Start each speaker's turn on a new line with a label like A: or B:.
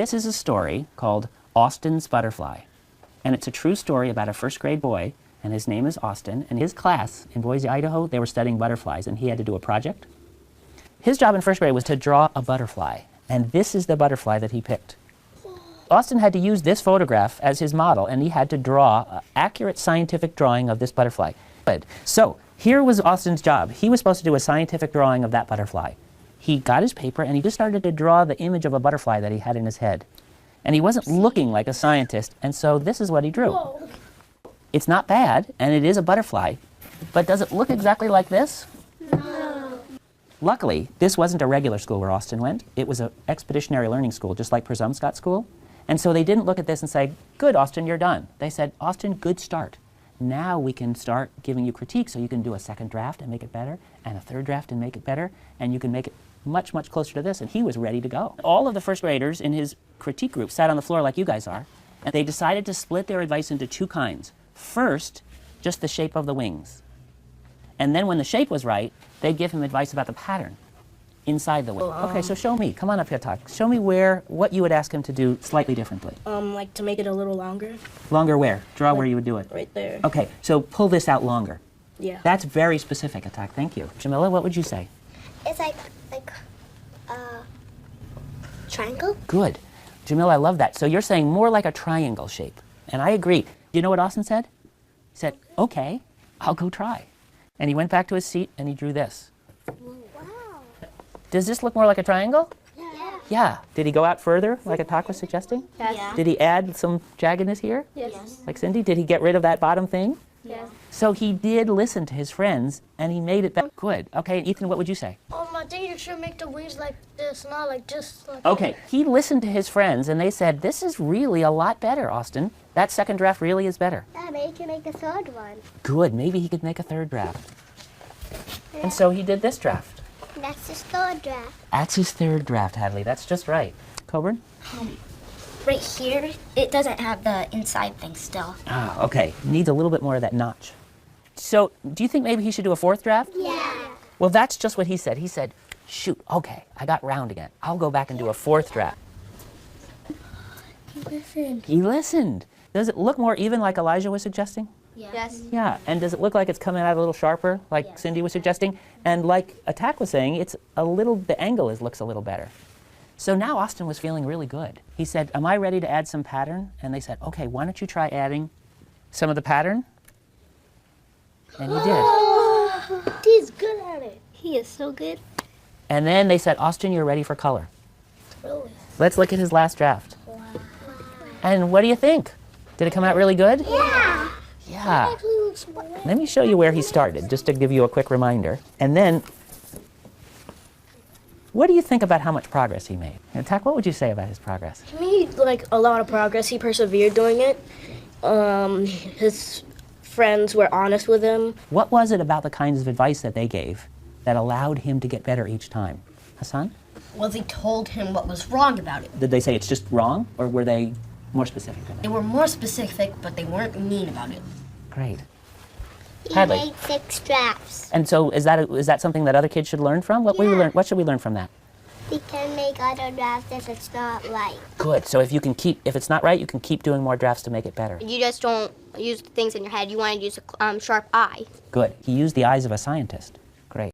A: This is a story called Austin's Butterfly. And it's a true story about a first grade boy, and his name is Austin, and his class in Boise, Idaho, they were studying butterflies, and he had to do a project. His job in first grade was to draw a butterfly, and this is the butterfly that he picked. Austin had to use this photograph as his model, and he had to draw an accurate scientific drawing of this butterfly. So here was Austin's job. He was supposed to do a scientific drawing of that butterfly. He got his paper, and he just started to draw the image of a butterfly that he had in his head. And he wasn't looking like a scientist, and so this is what he drew. Whoa. It's not bad, and it is a butterfly, but does it look exactly like this? No. Luckily, this wasn't a regular school where Austin went. It was an expeditionary learning school, just like Przumscott School. And so they didn't look at this and say, good, Austin, you're done. They said, Austin, good start. Now we can start giving you critique, so you can do a second draft and make it better, and a third draft and make it better, and you can make it much, much closer to this. And he was ready to go. All of the first graders in his critique group sat on the floor like you guys are, and they decided to split their advice into two kinds. First, just the shape of the wings. And then when the shape was right, they'd give him advice about the pattern inside the wing. Okay, so show me. Come on up here, talk. Show me what you would ask him to do slightly differently.
B: Like to make it a little longer.
A: Longer where? Draw where you would do it.
B: Right there.
A: Okay, so pull this out longer.
B: Yeah.
A: That's very specific, Attack. Thank you. Jamila, what would you say?
C: It's like triangle.
A: Good. Jamila, I love that. So you're saying more like a triangle shape. And I agree. You know what Austin said? He said, okay, I'll go try. And he went back to his seat and he drew this.
C: Wow.
A: Does this look more like a triangle?
C: Yeah.
A: Yeah. Did he go out further, like Attack was suggesting?
C: Yes. Yeah.
A: Did he add some jaggedness here?
C: Yes.
A: Like Cindy? Did he get rid of that bottom thing?
C: Yes.
A: So he did listen to his friends and he made it better. Good. Okay, Ethan, what would you say?
D: I think you should make the wings like this, not like just like
A: Okay, he listened to his friends and they said, this is really a lot better, Austin. That second draft really is better.
C: Yeah, maybe you can make a third one.
A: Good, maybe he could make a third draft. And so he did this draft.
C: That's his third draft.
A: That's his third draft, Hadley. That's just right. Coburn?
E: Right here, it doesn't have the inside thing still.
A: Ah, okay. Needs a little bit more of that notch. So, do you think maybe he should do a fourth draft?
C: Yeah.
A: Well, that's just what he said. He said, shoot, okay, I got round again. I'll go back and do a fourth draft.
D: He listened.
A: He listened. Does it look more even like Elijah was suggesting?
E: Yes.
A: Yeah, and does it look like it's coming out a little sharper, like Cindy was suggesting? And like Attack was saying, the angle looks a little better. So now Austin was feeling really good. He said, am I ready to add some pattern? And they said, okay, why don't you try adding some of the pattern? And he did.
D: He's good at it.
C: He is so good.
A: And then they said, Austin, you're ready for color.
D: Really?
A: Let's look at his last draft. And what do you think? Did it come out really good?
C: Yeah.
A: Yeah.
D: Actually looks more.
A: Let me show you where he started, just to give you a quick reminder. And then, what do you think about how much progress he made? Attack, what would you say about his progress?
B: He made like a lot of progress. He persevered doing it. His friends were honest with him.
A: What was it about the kinds of advice that they gave that allowed him to get better each time? Hassan?
E: Well, they told him what was wrong about it.
A: Did they say it's just wrong, or were they more specific than
E: They
A: that?
E: were more specific, but they weren't mean about it.
A: Great.
C: He
A: Hadley.
C: made 6 drafts.
A: And so is that something that other kids should learn from? What should we learn from that?
C: He can make other drafts if it's not right.
A: Good. So if it's not right, you can keep doing more drafts to make it better.
F: You just don't use things in your head. You want to use a sharp eye.
A: Good. He used the eyes of a scientist.